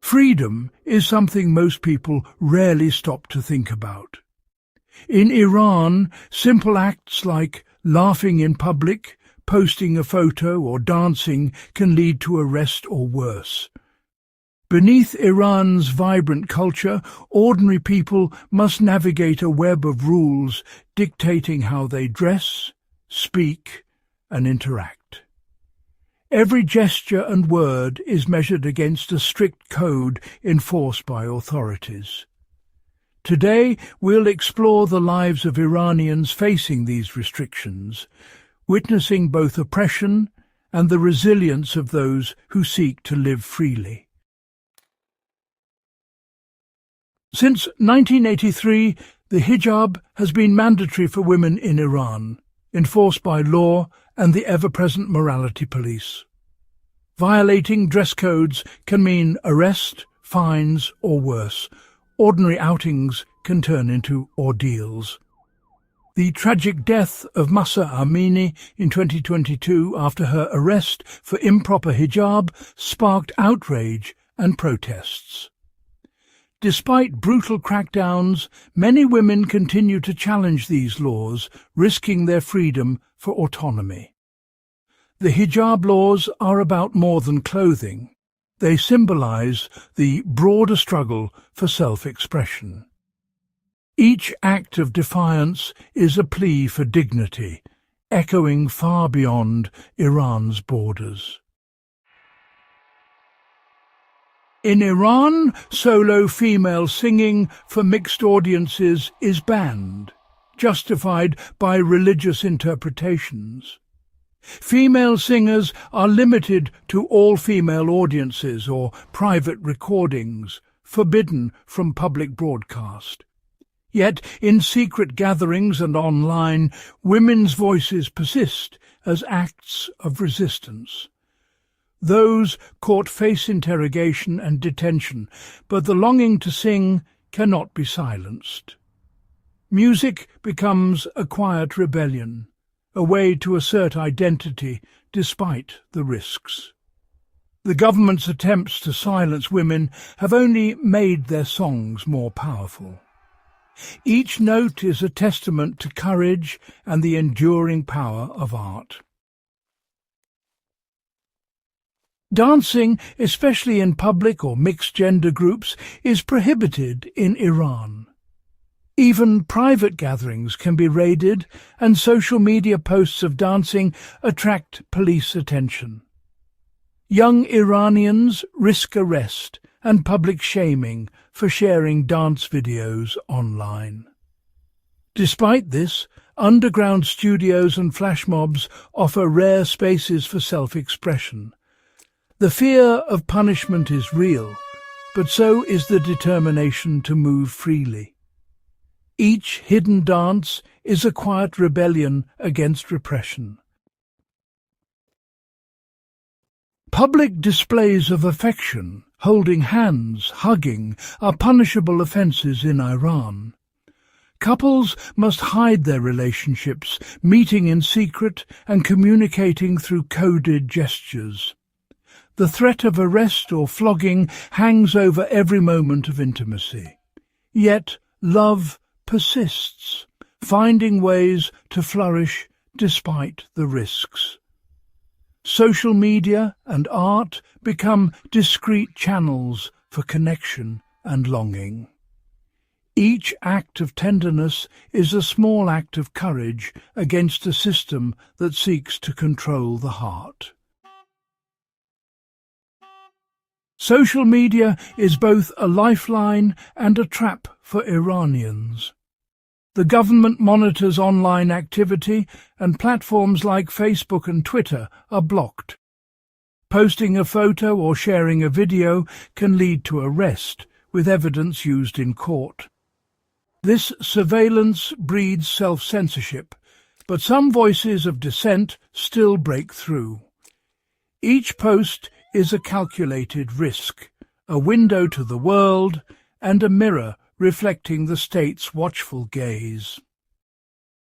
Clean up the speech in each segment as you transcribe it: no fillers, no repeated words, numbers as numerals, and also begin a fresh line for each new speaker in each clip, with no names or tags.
Freedom is something most people rarely stop to think about. In Iran, simple acts like laughing in public, posting a photo or dancing can lead to arrest or worse. Beneath Iran's vibrant culture, ordinary people must navigate a web of rules dictating how they dress, speak, and interact. Every gesture and word is measured against a strict code enforced by authorities. Today, we'll explore the lives of Iranians facing these restrictions, witnessing both oppression and the resilience of those who seek to live freely. Since 1983, the hijab has been mandatory for women in Iran, enforced by law and the ever-present morality police. Violating dress codes can mean arrest, fines, or worse. Ordinary outings can turn into ordeals. The tragic death of Mahsa Amini in 2022 after her arrest for improper hijab sparked outrage and protests. Despite brutal crackdowns, many women continue to challenge these laws, risking their freedom for autonomy. The hijab laws are about more than clothing. They symbolize the broader struggle for self-expression. Each act of defiance is a plea for dignity, echoing far beyond Iran's borders. In Iran, solo female singing for mixed audiences is banned, justified by religious interpretations. Female singers are limited to all-female audiences or private recordings, forbidden from public broadcast. Yet, in secret gatherings and online, women's voices persist as acts of resistance. Those caught face interrogation and detention, but the longing to sing cannot be silenced. Music becomes a quiet rebellion, a way to assert identity despite the risks. The government's attempts to silence women have only made their songs more powerful. Each note is a testament to courage and the enduring power of art. Dancing, especially in public or mixed-gender groups, is prohibited in Iran. Even private gatherings can be raided, and social media posts of dancing attract police attention. Young Iranians risk arrest and public shaming for sharing dance videos online. Despite this, underground studios and flash mobs offer rare spaces for self-expression. The fear of punishment is real, but so is the determination to move freely. Each hidden dance is a quiet rebellion against repression. Public displays of affection, holding hands, hugging, are punishable offences in Iran. Couples must hide their relationships, meeting in secret and communicating through coded gestures. The threat of arrest or flogging hangs over every moment of intimacy. Yet love persists, finding ways to flourish despite the risks. Social media and art become discreet channels for connection and longing. Each act of tenderness is a small act of courage against a system that seeks to control the heart. Social media is both a lifeline and a trap for Iranians. The government monitors online activity, and platforms like Facebook and Twitter are blocked. Posting a photo or sharing a video can lead to arrest, with evidence used in court. This surveillance breeds self-censorship, but some voices of dissent still break through. Each post is a calculated risk, a window to the world, and a mirror reflecting the state's watchful gaze.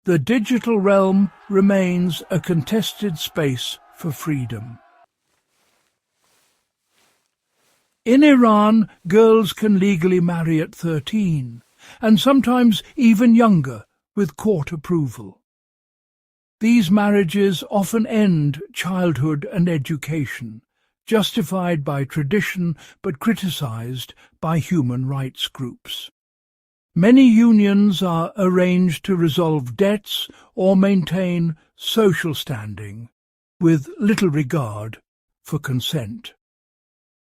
The digital realm remains a contested space for freedom. In Iran, girls can legally marry at 13, and sometimes even younger, with court approval. These marriages often end childhood and education, justified by tradition but criticized by human rights groups. Many unions are arranged to resolve debts or maintain social standing, with little regard for consent.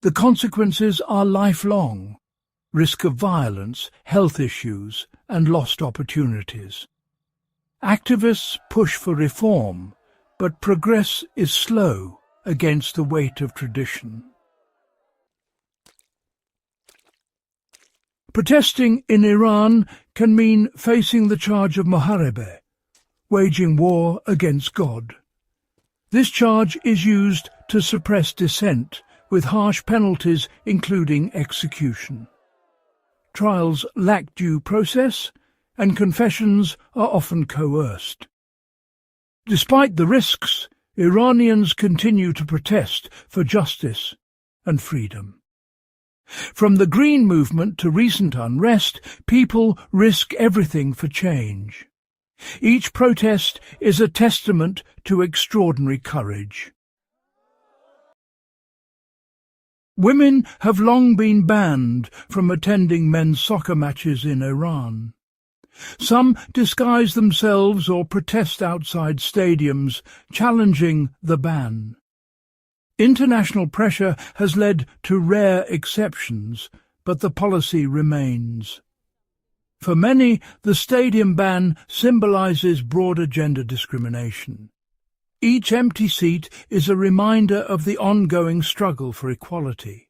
The consequences are lifelong: risk of violence, health issues, and lost opportunities. Activists push for reform, but progress is slow against the weight of tradition. Protesting in Iran can mean facing the charge of muharebe, waging war against God. This charge is used to suppress dissent, with harsh penalties including execution. Trials lack due process, and confessions are often coerced. Despite the risks, Iranians continue to protest for justice and freedom. From the Green Movement to recent unrest, people risk everything for change. Each protest is a testament to extraordinary courage. Women have long been banned from attending men's soccer matches in Iran. Some disguise themselves or protest outside stadiums, challenging the ban. International pressure has led to rare exceptions, but the policy remains. For many, the stadium ban symbolizes broader gender discrimination. Each empty seat is a reminder of the ongoing struggle for equality.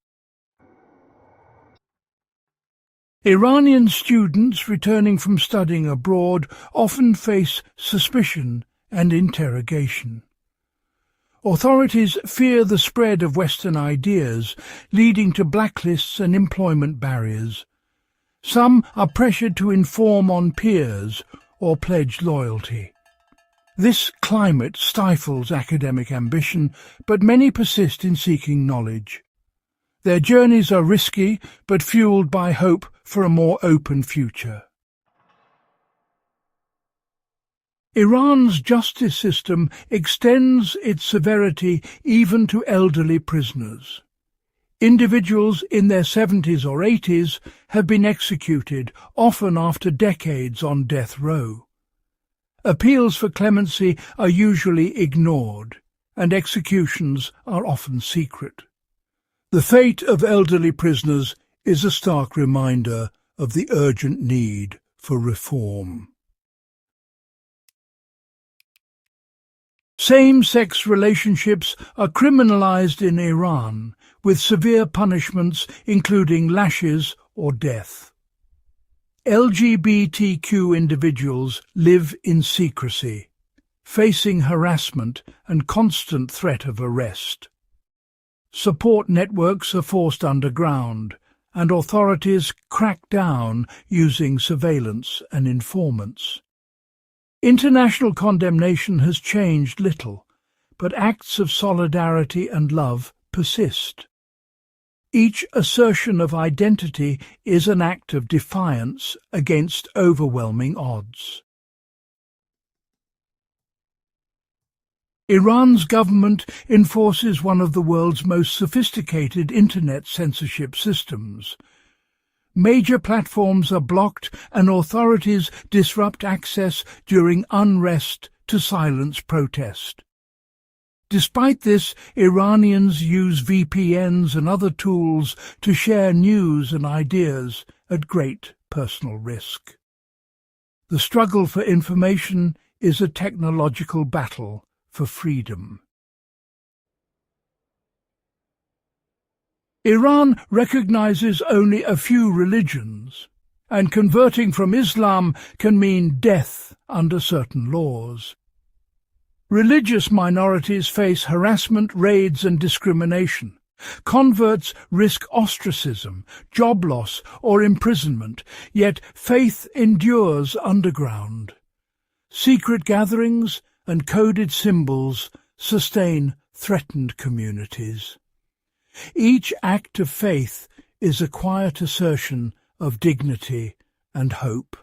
Iranian students returning from studying abroad often face suspicion and interrogation. Authorities fear the spread of Western ideas, leading to blacklists and employment barriers. Some are pressured to inform on peers or pledge loyalty. This climate stifles academic ambition, but many persist in seeking knowledge. Their journeys are risky, but fueled by hope for a more open future. Iran's justice system extends its severity even to elderly prisoners. Individuals in their 70s or 80s have been executed, often after decades on death row. Appeals for clemency are usually ignored, and executions are often secret. The fate of elderly prisoners is a stark reminder of the urgent need for reform. Same-sex relationships are criminalized in Iran, with severe punishments including lashes or death. LGBTQ individuals live in secrecy, facing harassment and constant threat of arrest. Support networks are forced underground, and authorities crack down using surveillance and informants. International condemnation has changed little, but acts of solidarity and love persist. Each assertion of identity is an act of defiance against overwhelming odds. Iran's government enforces one of the world's most sophisticated internet censorship systems. Major platforms are blocked and authorities disrupt access during unrest to silence protest. Despite this, Iranians use VPNs and other tools to share news and ideas at great personal risk. The struggle for information is a technological battle for freedom. Iran recognizes only a few religions, and converting from Islam can mean death under certain laws. Religious minorities face harassment, raids, and discrimination. Converts risk ostracism, job loss, or imprisonment, yet faith endures underground. Secret gatherings and coded symbols sustain threatened communities. Each act of faith is a quiet assertion of dignity and hope.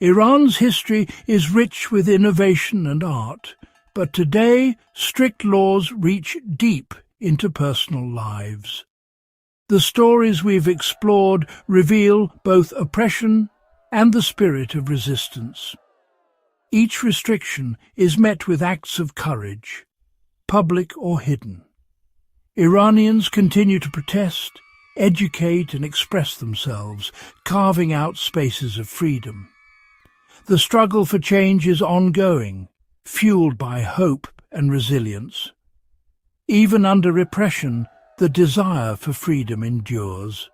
Iran's history is rich with innovation and art, but today strict laws reach deep into personal lives. The stories we've explored reveal both oppression and the spirit of resistance. Each restriction is met with acts of courage, public or hidden. Iranians continue to protest, educate and express themselves, carving out spaces of freedom. The struggle for change is ongoing, fueled by hope and resilience. Even under repression, the desire for freedom endures.